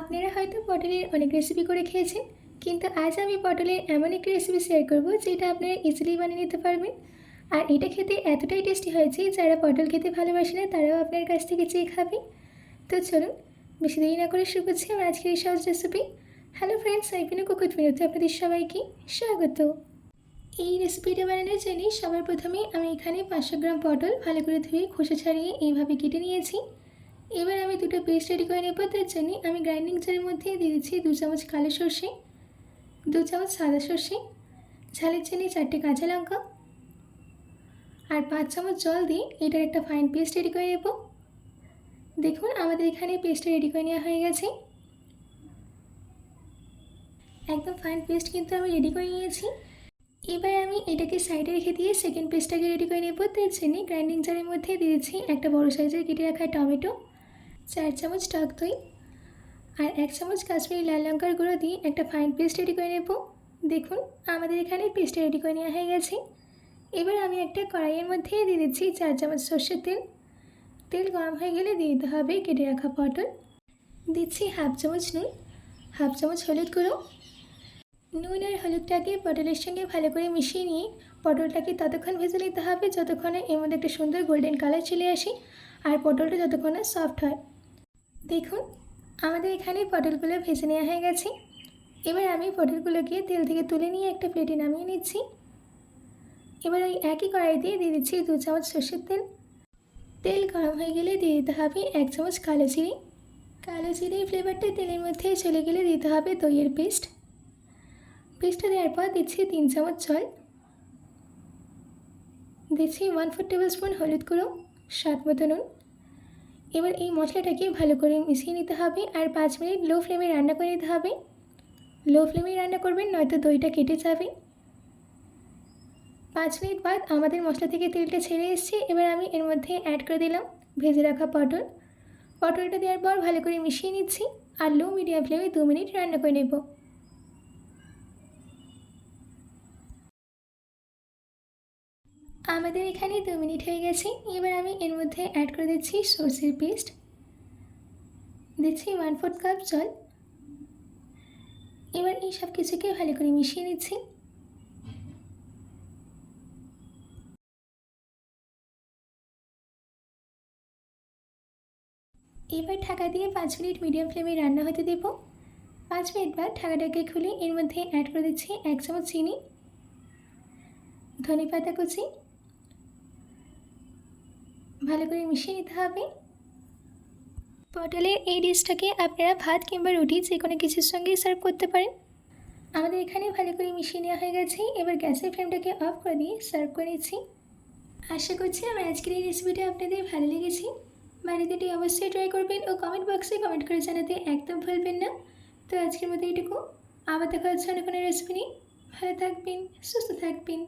আপনারা হয়তো পটলের অনেক রেসিপি করে খেয়েছেন, কিন্তু আজ আমি পটলের এমন একটি রেসিপি শেয়ার করব যেটা আপনারা ইজিলি বানিয়ে নিতে পারবেন। আর এটা খেতে এতটাই টেস্টি হয়েছে, যারা পটল খেতে ভালোবাসে না তারাও আপনার কাছ থেকে চেয়ে খাবে। তো চলুন বেশি দেরি না করে শুরু করছি আমার আজকের এই সহজ রেসিপি। হ্যালো ফ্রেন্ডস, আইপিনো কুকুর বিরুদ্ধে আপনাদের সবাইকে স্বাগত। এই রেসিপিটা বানানোর জন্য সবার প্রথমে আমি এখানে 500 গ্রাম পটল ভালো করে ধুয়ে খোসা ছাড়িয়ে এইভাবে কেটে নিয়েছি। এবার আমি দুটো পেস্ট রেডি করে নেব। তার জন্য আমি গ্রাইন্ডিং জারের মধ্যে দিয়ে দিচ্ছি 2 চামচ কালো সর্ষে, 2 চামচ সাদা সর্ষে, ঝালের জন্য 4টে কাঁচা লঙ্কা আর 5 চামচ জল দিয়ে এটার একটা ফাইন পেস্ট রেডি করে নেব। দেখুন আমাদের এখানে পেস্টটা রেডি করে নেওয়া হয়ে গেছে। একদম ফাইন পেস্ট কিন্তু আমি রেডি করে নিয়েছি। এবার আমি এটাকে সাইডে রেখে দিয়ে সেকেন্ড পেস্টটাকে রেডি করে নেব। তার জন্য গ্রাইন্ডিং জারের মধ্যে দিয়ে দিচ্ছি একটা বড় সাইজের কেটে রাখা টমেটো, 4 চামচ টক দই আর 1 চামচ কাশ্মীরি লাল লঙ্কার গুঁড়ো দিয়ে একটা ফাইন পেস্ট রেডি করে নেব। দেখুন আমাদের এখানে পেস্টটা রেডি করে নেওয়া হয়ে গেছে। এবার আমি একটা কড়াইয়ের মধ্যে দিয়ে দিচ্ছি 4 চামচ সর্ষের তেল। তেল গরম হয়ে গেলে দিয়ে দিতে হবে কেটে রাখা পটল। দিচ্ছি হাফ চামচ নুন, হাফ চামচ হলুদ গুঁড়ো। নুন আর হলুদটাকে পটলের সঙ্গে ভালো করে মিশিয়ে নিয়ে পটলটাকে ততক্ষণ ভেজে নিতে হবে যতক্ষণে এর মধ্যে একটা সুন্দর গোল্ডেন কালার চলে আসে আর পটলটা যতক্ষণ না সফট হয়। দেখুন আমাদের এখানে পটলগুলো ভেজে নেওয়া হয়ে গেছে। এবার আমি পটলগুলোকে তেল থেকে তুলে নিয়ে একটা প্লেটে নামিয়ে নিচ্ছি। এবার ওই একই কড়াইতে দিয়ে দিচ্ছি 2 চামচ সর্ষের তেল। তেল গরম হয়ে গেলে দিয়ে দিতে হবে 1 চামচ কালো জিরে। কালো জিরের ফ্লেভারটা তেলের মধ্যে চলে গেলে দিতে হবে দইয়ের পেস্ট। পেস্টটা দেওয়ার পর দিচ্ছি 3 চামচ জল, দিচ্ছি 1/4 টেবিল স্পুন হলুদ গুঁড়ো, স্বাদ মতো নুন। এবার এই মশলাটাকে ভালো করে মিশিয়ে নিতে হবে আর 5 মিনিট লো ফ্লেমে রান্না করে নিতে হবে। লো ফ্লেমে রান্না করবেন, নয়তো দইটা কেটে যাবে। 5 মিনিট বাদ আমাদের মশলা থেকে তেলটা ছেড়ে এসেছে। এবার আমি এর মধ্যে অ্যাড করে দিলাম ভেজে রাখা পটল। পটলটা দেওয়ার পর ভালো করে মিশিয়ে নিচ্ছি আর লো মিডিয়াম ফ্লেমে 2 মিনিট রান্না করে নেব। আমাদের এখানে 2 মিনিট হয়ে গেছে। এবার আমি এর মধ্যে অ্যাড করে দিচ্ছি সর্ষের পেস্ট, দিচ্ছি 1/4 কাপ জল। এবার এই সব কিছুকে ভালো করে মিশিয়ে নিচ্ছি। এবার ঢাকা দিয়ে 5 মিনিট মিডিয়াম ফ্লেমে রান্না হতে দেব। 5 মিনিট বাদ ঢাকাটাকে খুলে এর মধ্যে অ্যাড করে দিচ্ছি 1 চামচ চিনি, ধনে পাতা কুচি। ভালো করে মিশিয়ে নিতে হবে। পটলের এই ডিশটাকে আপনারা ভাত কিংবা রুটি যে কোনো কিছুর সঙ্গেই সার্ভ করতে পারেন। আমাদের এখানে ভালো করে মিশিয়ে নেওয়া হয়ে গেছে। এবার গ্যাসের ফ্লেমটাকে অফ করে দিয়ে সার্ভ করে নিচ্ছি। আশা করছি আমার আজকের এই রেসিপিটা আপনাদের ভালো লেগেছে। বাড়িতে এটি অবশ্যই ট্রাই করবেন ও কমেন্ট বক্সে কমেন্ট করে জানাতে একদম ভুলবেন না। তো আজকের মতো এইটুকু, আবার দেখা হচ্ছে অন্য কোনো রেসিপি নিয়ে। ভালো থাকবেন, সুস্থ থাকবেন।